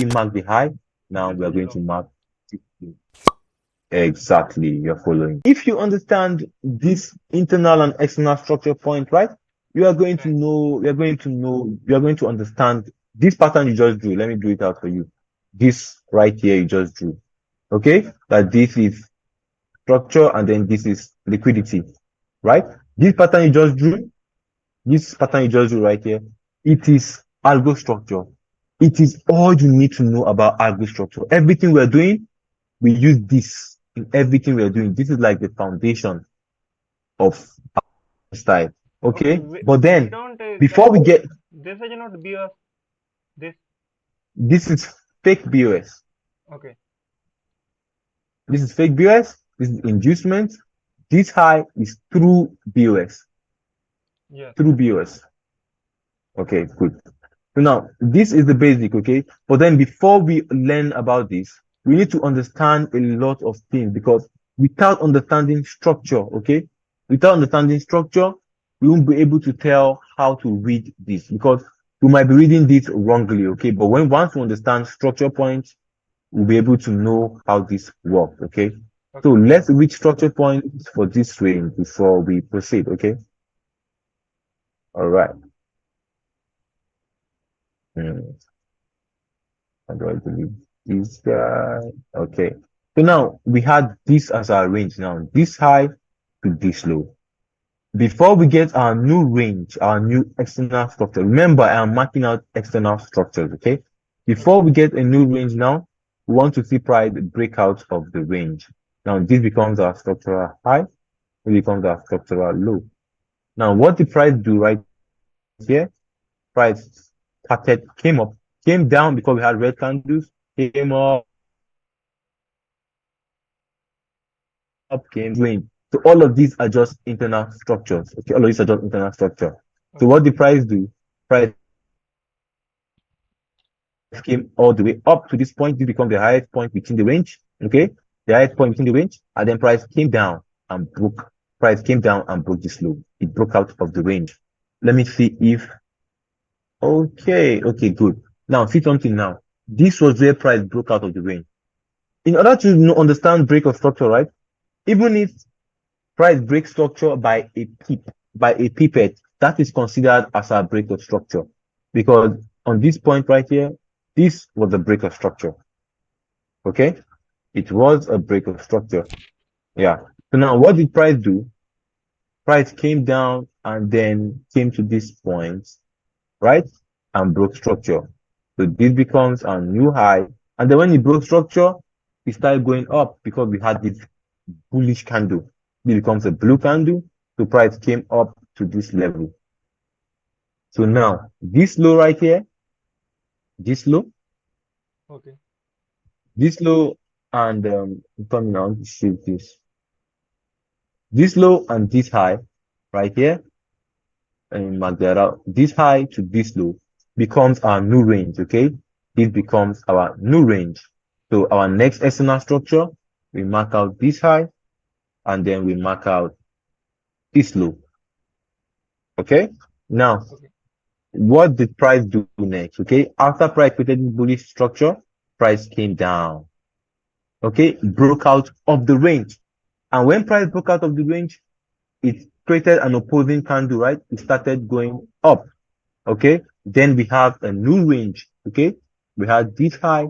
already marked the high. Now we are going to mark exactly. You're following. If you understand this internal and external structure point, right? You are going to know. You are going to understand this pattern you just drew. Let me do it out for you. This right here you just drew. Okay, that this is structure and then this is liquidity, right? This pattern you just drew. This pattern you just drew right here. It is algo structure. It is all you need to know about algo structure. Everything we're doing, we use this in everything we're doing. This is like the foundation of our style. Okay, but then before we get this is not BOS. This is fake BOS. Okay. This is fake BOS. This is inducement. This high is through BOS. Yeah. Through BOS. Okay, good. So now this is the basic, okay? But then before we learn about this, we need to understand a lot of things, because without understanding structure, okay? Without understanding structure, we won't be able to tell how to read this, because we might be reading this wrongly, okay? But once we understand structure points, we'll be able to know how this works, okay? So let's read structure points for this range before we proceed, okay? All right. How do I delete this guy? Okay. So now we had this as our range now, this high to this low. Before we get our new range, our new external structure, remember I am marking out external structures, okay? Before we get a new range now, we want to see price break out of the range. Now this becomes our structural high, it becomes our structural low. Now what the price do right here? Price started, came up, came down because we had red candles, came up, came down. So all of these are just internal structures. Okay, all of these are just internal structure. So what the price do? Price came all the way up to this point. This becomes the highest point within the range. Okay, the highest point within the range, and then price came down and broke. Price came down and broke this low. It broke out of the range. Let me see if. Okay, good. Now see something now. This was where price broke out of the range. In order to understand break of structure, right? Even if price break structure by a pipette, that is considered as a break of structure, because on this point right here, this was a break of structure. Okay, it was a break of structure. Yeah. So now what did price do? Price came down and then came to this point, right, and broke structure. So this becomes a new high, and then when it broke structure, it started going up because we had this bullish candle. It becomes a blue candle. So price came up to this level. So now this low right here, this low, Okay. this low, and coming on to shoot this low and this high right here, and mark that out. This high to this low becomes our new range. Okay, this becomes our new range. So our next external structure, we mark out this high, and then we mark out this low. Okay, now what did price do next? Okay, after price created bullish structure, price came down. Okay, broke out of the range, and when price broke out of the range, it created an opposing candle, right? It started going up. Okay, then we have a new range. Okay, we had this high,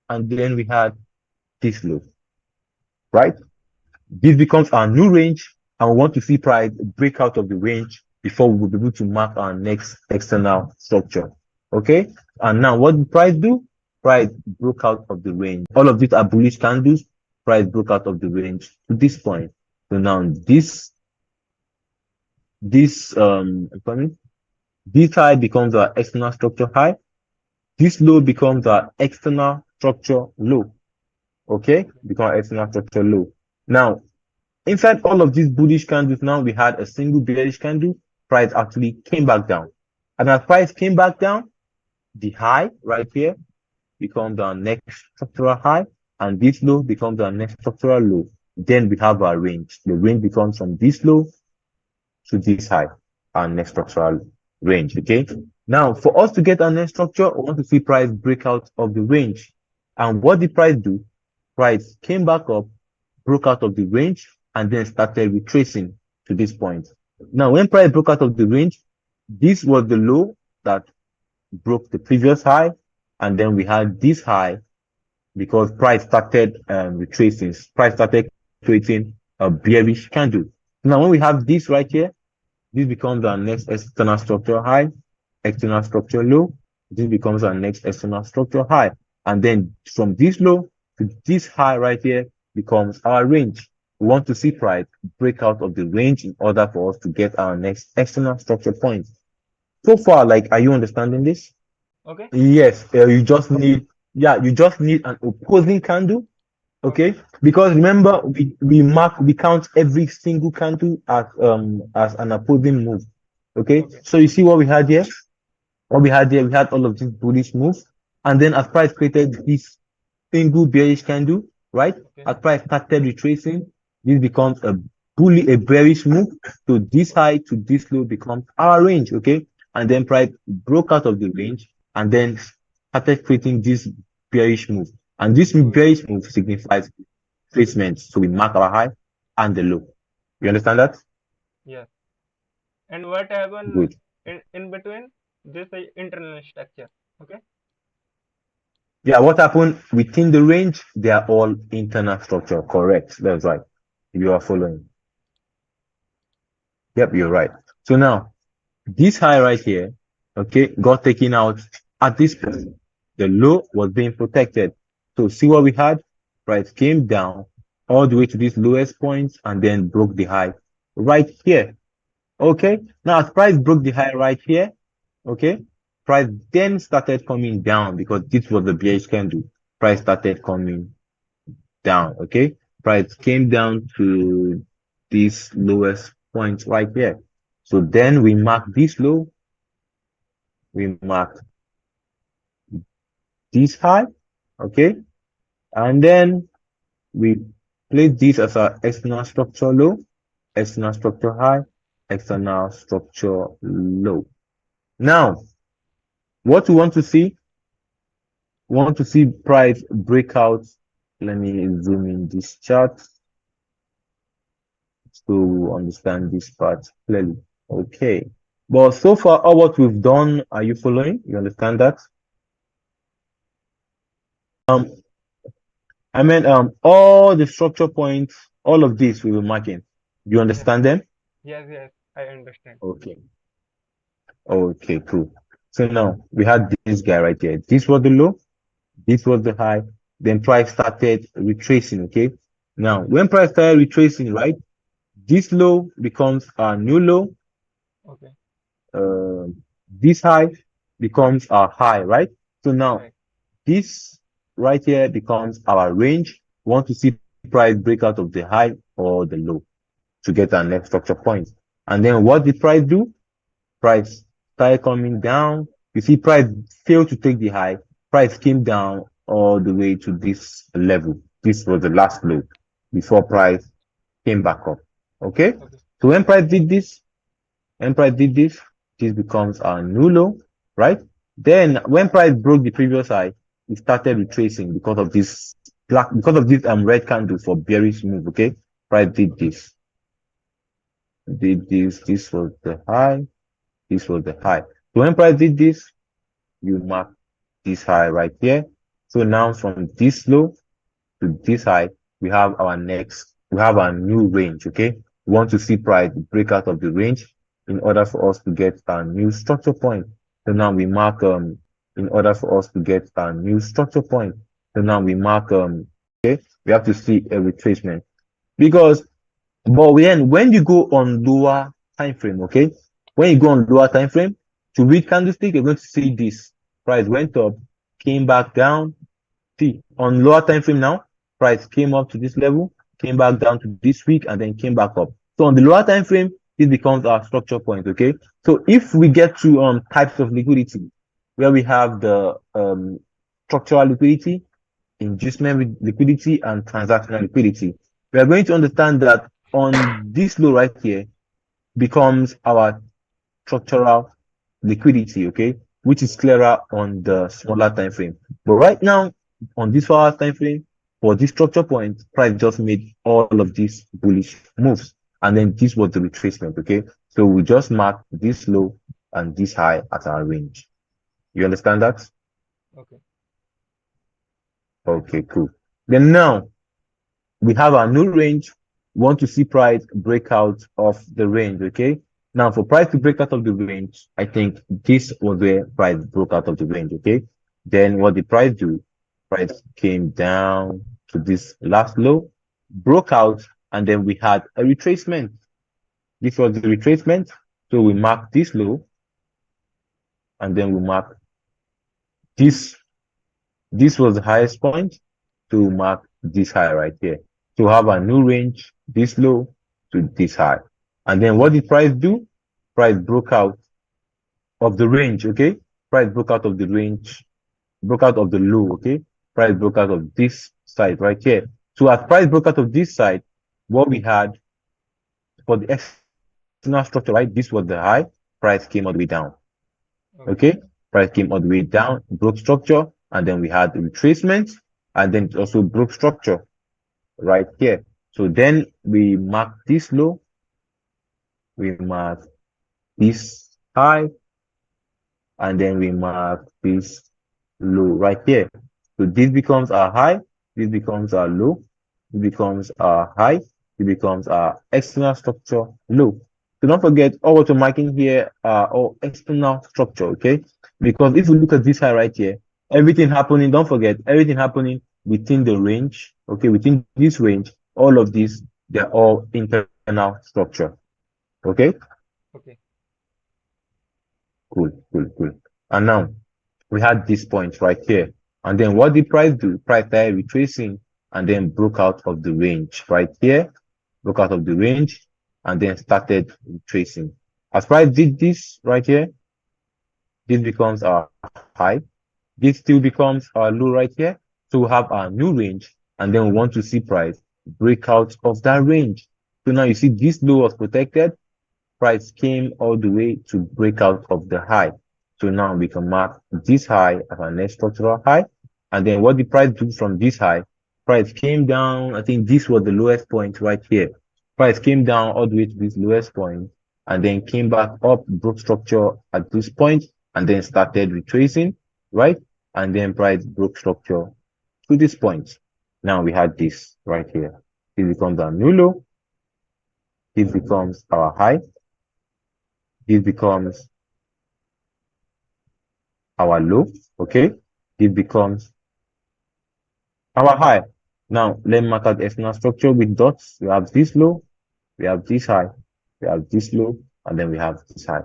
and then we had this low, right? This becomes our new range, and we want to see price break out of the range before we will be able to mark our next external structure. Okay, and now what did price do? Price broke out of the range. All of these are bullish candles. Price broke out of the range to this point. So now this high becomes our external structure high. This low becomes our external structure low. Okay, become external structure low. Now, inside all of these bullish candles, now we had a single bearish candle. Price actually came back down, and as price came back down, the high right here becomes our next structural high, and this low becomes our next structural low. Then we have our range. The range becomes from this low to this high, our next structural range. Okay, Now, for us to get our next structure, we want to see price break out of the range. And what did price do? Price came back up, broke out of the range, and then started retracing to this point. Now, when price broke out of the range, this was the low that broke the previous high, and then we had this high because price started retracing. Price started creating a bearish candle. Now, when we have this right here, this becomes our next external structure high, external structure low. This becomes our next external structure high. And then from this low to this high right here becomes our range. We want to see price break out of the range in order for us to get our next external structure point. So far, like, are you understanding this? Okay. Yes, you just need an opposing candle. Okay, because remember we count every single candle as an opposing move. Okay, so you see what we had here? What we had here, we had all of these bullish moves, and then as price created this single bearish candle, right? Okay. As price started retracing, this becomes a bearish move. So this high to this low becomes our range, okay? And then price broke out of the range and then started creating this bearish move. And this bearish move signifies placement. So we mark our high and the low. You understand that? Yes. And what happened Good. in between this internal structure? Okay. Yeah, what happened within the range? They are all internal structure. Correct. That's right. You are following. Yep, you're right. So now, this high right here, okay, got taken out at this point. The low was being protected. So see what we had? Price came down all the way to this lowest point and then broke the high right here. Okay, now as price broke the high right here, okay, price then started coming down because this was the bearish candle. Price started coming down. Okay, price came down to this lowest point right here. So then we mark this low, we mark this high, okay, and then we place this as our external structure low, external structure high, external structure low. Now, what we want to see, we want to see price breakout. Let me zoom in this chart to understand this part clearly. Okay, but so far all what we've done, are you following? You understand that? I mean, all the structure points, all of this we were marking. You understand them? Yes, yes, I understand. Okay. Okay, cool. So now we had this guy right here. This was the low, this was the high. Then price started retracing. Okay. Now, when price started retracing, right, this low becomes our new low. Okay. This high becomes our high, right? So now Right. this right here becomes our range. We want to see price break out of the high or the low to get our next structure point. And then what did price do? Price started coming down. You see price failed to take the high. Price came down all the way to this level. This was the last low before price came back up. Okay? Okay. So when price did this, this becomes our new low, right? Then when price broke the previous high, it started retracing because of this red candle for bearish move. Okay, price did this. This was the high, this was the high. So when price did this, you mark this high right here. So now from this low to this high, we have our new range. Okay, we want to see price break out of the range in order for us to get our new structure point. So now we mark in order for us to get our new structure point. So now we mark okay, we have to see a retracement because but then when you go on lower time frame, okay, when you go on lower time frame to read candlestick, you're going to see this price went up, came back down. See on lower time frame now, price came up to this level, came back down to this week, and then came back up. So on the lower time frame, this becomes our structure point. Okay, so if we get to types of liquidity, where we have the structural liquidity, inducement liquidity, and transactional liquidity, we are going to understand that on this low right here becomes our structural liquidity. Okay, which is clearer on the smaller time frame. But right now, on this 4 hour time frame, for this structure point, price just made all of these bullish moves. And then this was the retracement, okay? So we just mark this low and this high as our range. You understand that? Okay. Okay, cool. Then now we have our new range. We want to see price break out of the range, okay? Now for price to break out of the range, I think this was where price broke out of the range, okay? Then what did price do? Price came down to this last low, broke out, and then we had a retracement. This was the retracement. So we mark this low, and then we mark this. This was the highest point to mark this high right here. To have a new range, this low to this high. And then what did price do? Price broke out of the range, okay? Price broke out of the range, broke out of the low, okay? Price broke out of this side right here. So as price broke out of this side, what we had for the external structure, right? This was the high, price came all the way down. Okay? Price came all the way down, broke structure, and then we had retracement, and then it also broke structure right here. So then we mark this low, we mark this high, and then we mark this low right here. So this becomes our high, this becomes our low, this becomes our high, it becomes our external structure low. So don't forget, all what we're marking here are all external structure, okay? Because if you look at this high right here, everything happening, don't forget, everything happening within the range, okay? Within this range, all of these, they're all internal structure, okay? Okay. Cool. And now, we had this point right here. And then what did price do? Price started retracing and then broke out of the range right here, broke out of the range, and then started retracing. As price did this right here, this becomes our high. This still becomes our low right here. So we have our new range, and then we want to see price break out of that range. So now you see this low was protected. Price came all the way to break out of the high. So now we can mark this high as our next structural high. And then what the price do from this high? Price came down. I think this was the lowest point right here. Price came down all the way to this lowest point and then came back up, broke structure at this point, and then started retracing, right? And then price broke structure to this point. Now we had this right here. This becomes our new low. This becomes our high. This becomes our low, okay? This becomes our high. Now, let's mark out the external structure with dots. We have this low, we have this high, we have this low, and then we have this high.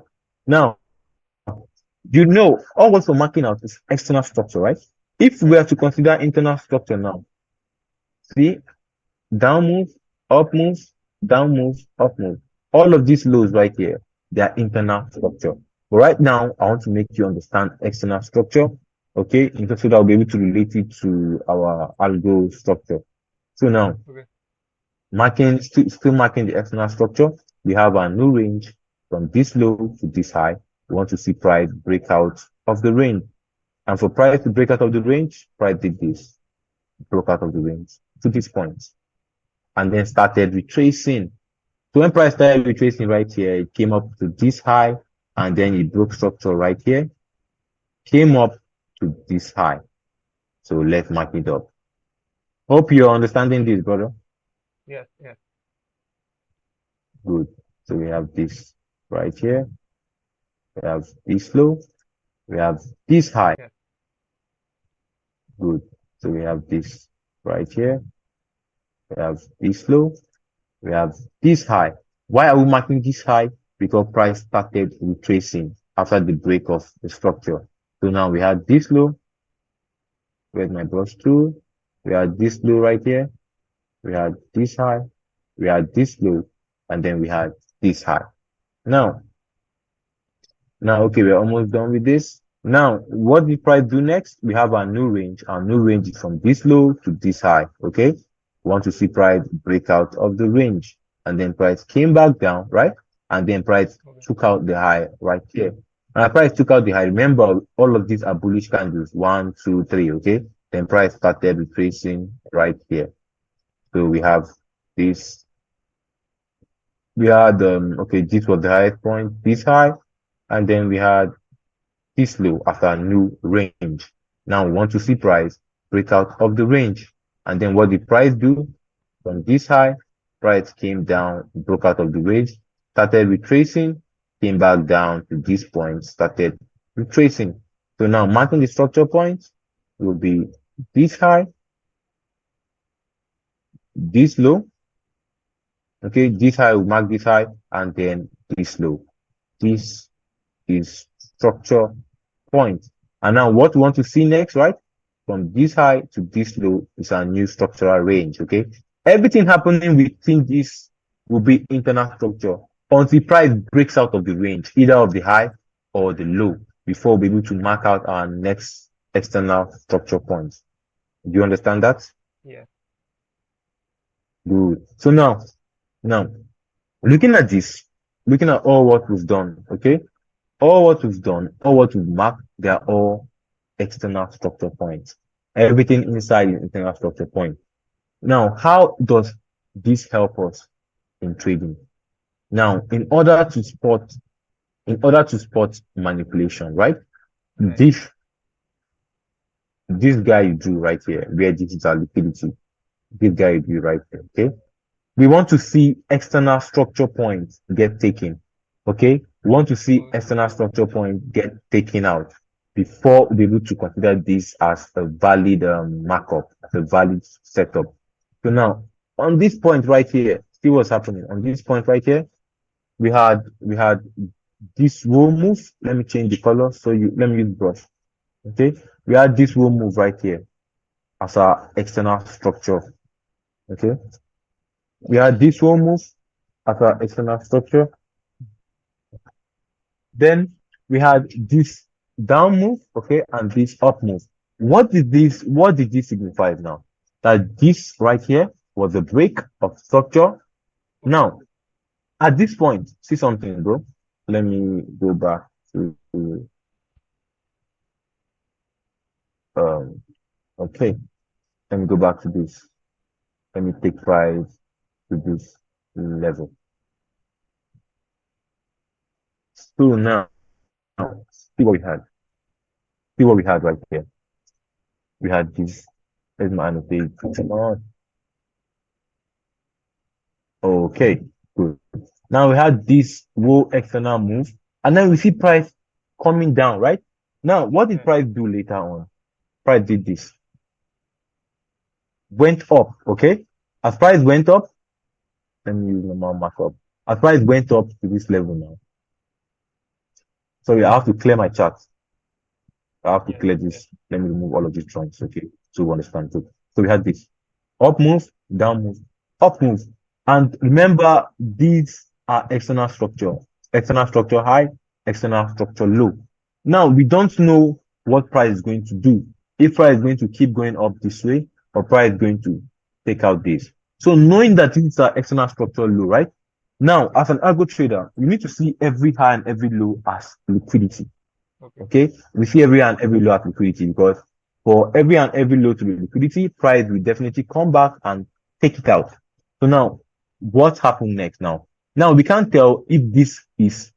Now, you know, all what we're marking out is external structure, right? If we are to consider internal structure now, see, down move, up move, down move, up move. All of these lows right here, they are internal structure. But right now, I want to make you understand external structure, okay? So that I'll be able to relate it to our algo structure. So now, still marking the external structure, we have a new range from this low to this high. We want to see price break out of the range. And for price to break out of the range, price did this, broke out of the range to this point, and then started retracing. So when price started retracing right here, it came up to this high, and then it broke structure right here, came up to this high. So let's mark it up. Hope you're understanding this, brother. Yes. Good. So we have this right here. We have this low. We have this high. Yes. Good. So we have this right here. We have this low. We have this high. Why are we marking this high? Because price started retracing after the break of the structure. So now we have this low. Where's my brush tool? We have this low right here. We had this high. We had this low. And then we had this high. Now, okay, we're almost done with this. Now, what did price do next? We have our new range. Our new range is from this low to this high, okay? We want to see price break out of the range. And then price came back down, right? And then price took out the high right here. And price took out the high. Remember, all of these are bullish candles. 1, 2, 3. Okay. Then price started retracing right here. So we have this. We had okay, this was the highest point, this high, and then we had this low after a new range. Now we want to see price break out of the range. And then what did price do? From this high, price came down, broke out of the range, started retracing, came back down to this point, started retracing. So now marking the structure points will be this high, this low. Okay, this high will mark this high, and then this low. This is structure point. And now what we want to see next, right? From this high to this low is our new structural range. Okay, everything happening within this will be internal structure until price breaks out of the range, either of the high or the low, before we'll be able to mark out our next external structure points. Do you understand that? Yeah. Good. So now, looking at this, looking at all what we've done, okay? All what we've done, all what we've marked, they are all external structure points. Everything inside is internal structure point. Now, how does this help us in trading? Now, in order to spot manipulation, right? Right. This guy you do right here, where this is our liquidity. This guy you do right here, okay? We want to see external structure points get taken, okay? We want to see external structure points get taken out before we're able to consider this as a valid markup, as a valid setup. So now, on this point right here, see what's happening. On this point right here, we had this roll move. Let me change the color. So let me use brush. Okay, we had this roll move right here as our external structure. Okay, we had this roll move as our external structure. Then we had this down move, okay, and this up move. What did this signify now? That this right here was a break of structure. Now, at this point, see something, bro. Let me go back to okay. Let me go back to this. Let me take price to this level. So now, see what we had. See what we had right here. We had this. There's my annotate. Come on. Okay, good. Now we had this low external move, and then we see price coming down, right? Now, what did price do later on? Price did this. Went up, okay? As price went up, let me use normal markup. As price went up to this level now. Sorry, I have to clear my chart. I have to clear this. Let me remove all of these trunks, okay? So we understand. So we had this up move, down move, up move. And remember, these are external structure high, external structure low. Now, we don't know what price is going to do. If price is going to keep going up this way, or price is going to take out this. So knowing that these are external structure low, right? Now, as an algo trader, we need to see every high and every low as liquidity. Okay? We see every high and every low as liquidity, because for every and every low to be liquidity, price will definitely come back and take it out. So now, what happened next now? Now, we can't tell if this is